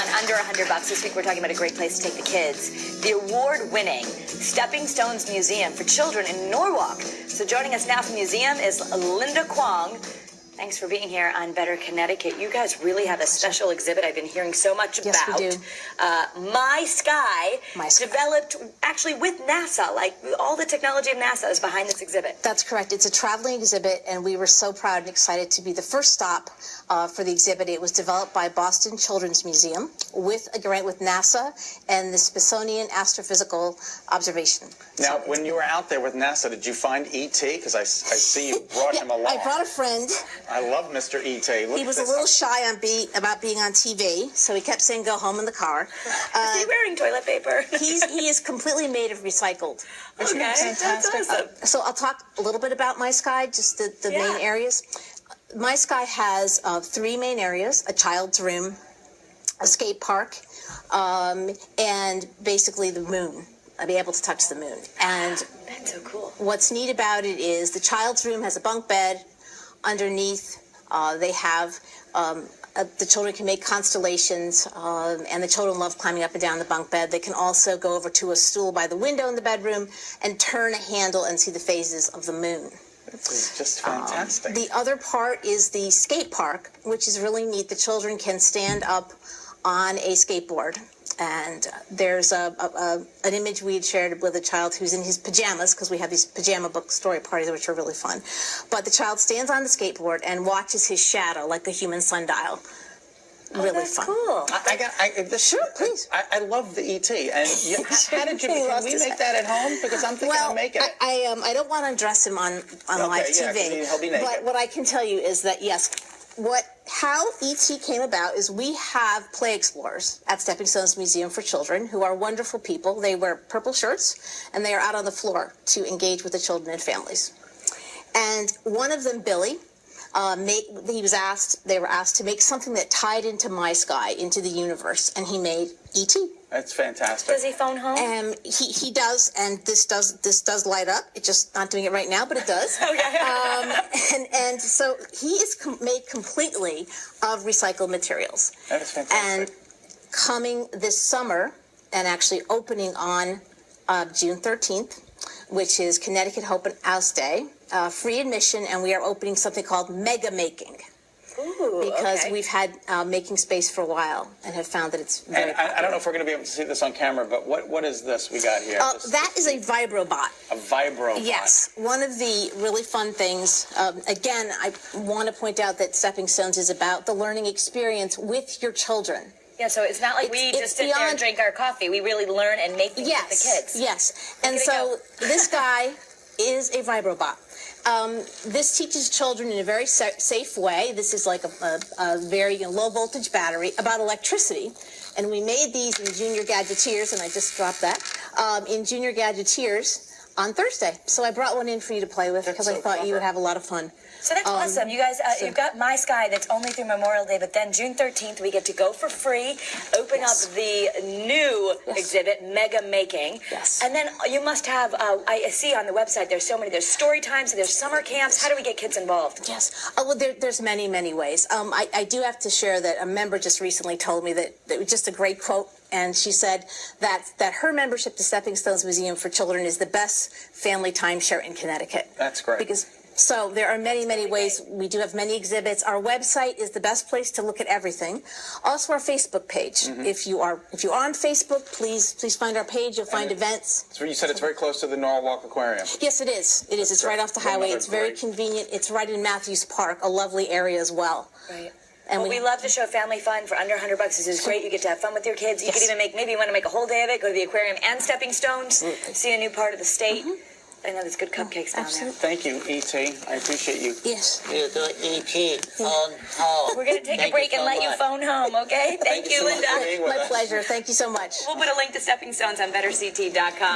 on Under $100. This week we're talking about a great place to take the kids. The award-winning Stepping Stones Museum for Children in Norwalk. So joining us now from the museum is Linda Kwong. Thanks for being here on Better Connecticut. You guys really have a special exhibit I've been hearing so much about. Yes, we do. My Sky, developed actually with NASA. Like all the technology of NASA is behind this exhibit. That's correct. It's a traveling exhibit, and we were so proud and excited to be the first stop for the exhibit. It was developed by Boston Children's Museum with a grant with NASA and the Smithsonian Astrophysical Observation. Now, when you were out there with NASA, did you find E.T.? Because I see you brought him along. I brought a friend. I love Mr. E.T. He was a little shy about being on TV, so he kept saying go home in the car. Is he wearing toilet paper? He is completely made of recycled. Okay, that's awesome. So I'll talk a little bit about My Sky, just the main areas. My Sky has 3 main areas: a child's room, a skate park, and basically the moon. I'll be able to touch the moon. And that's so cool. What's neat about it is the child's room has a bunk bed. Underneath, they have the children can make constellations, and the children love climbing up and down the bunk bed. They can also go over to a stool by the window in the bedroom and turn a handle and see the phases of the moon. This is just fantastic. The other part is the skate park, which is really neat. The children can stand up on a skateboard. And there's an image we had shared with a child who's in his pajamas, because we have these pajama book story parties, which are really fun. But the child stands on the skateboard and watches his shadow like a human sundial. Really that's fun. Cool. Sure, please. I love the E.T. And how did you? Can we make that at home? Because I'm thinking of making it. I don't want to undress him on live TV. He'll be naked. But what I can tell you is that yes. How E.T. came about is we have play explorers at Stepping Stones Museum for Children who are wonderful people. They wear purple shirts, and they are out on the floor to engage with the children and families. And one of them, Billy, they were asked to make something that tied into My Sky, into the universe, and he made E.T. That's fantastic. Does he phone home? He does, and this does light up. It's just not doing it right now, but it does. Okay. And so he is made completely of recycled materials. That is fantastic. And coming this summer, and actually opening on June 13th, which is Connecticut Open House Day, free admission, and we are opening something called Mega Making. Ooh, because we've had making space for a while and have found that it's very popular. I don't know if we're going to be able to see this on camera, but what is this we got here? That is a vibrobot. A vibrobot. Yes. One of the really fun things, again, I want to point out that Stepping Stones is about the learning experience with your children. Yeah, so it's not like we just sit there and drink our coffee. We really learn and make things with the kids. Yes. And so this guy is a vibrobot. This teaches children in a very safe way. This is like a very low voltage battery about electricity. And we made these in Junior Gadgeteers, and I just dropped that, in Junior Gadgeteers on Thursday. So I brought one in for you to play with because I thought you would have a lot of fun. So that's awesome. You guys, you've got My Sky that's only through Memorial Day, but then June 13th, we get to go for free, open up the new exhibit, Mega Making. Yes. And then you must have, I see on the website, there's story times, there's summer camps. How do we get kids involved? Yes. Well, there's many, many ways. I do have to share that a member just recently told me that was just a great quote. And she said that her membership to Stepping Stones Museum for Children is the best family timeshare in Connecticut. That's great. So there are many, many ways. We do have many exhibits. Our website is the best place to look at everything. Also, our Facebook page. If you're on Facebook, please find our page. You'll find events. So you said it's very close to the Norwalk Aquarium. Yes, it is. It is. It's right off the highway. It's very convenient. It's right in Matthews Park, a lovely area as well. Right. And we love to show family fun for under $100. This is great. You get to have fun with your kids. You could even maybe you want to make a whole day of it. Go to the aquarium and Stepping Stones. See a new part of the state. I know there's good cupcakes down there. Thank you, E.T. I appreciate you. Yes. You do E.T. phone home. We're going to take a break and let you phone home, okay? Thank you, Linda. My pleasure. Thank you so much. We'll put a link to Stepping Stones on BetterCT.com.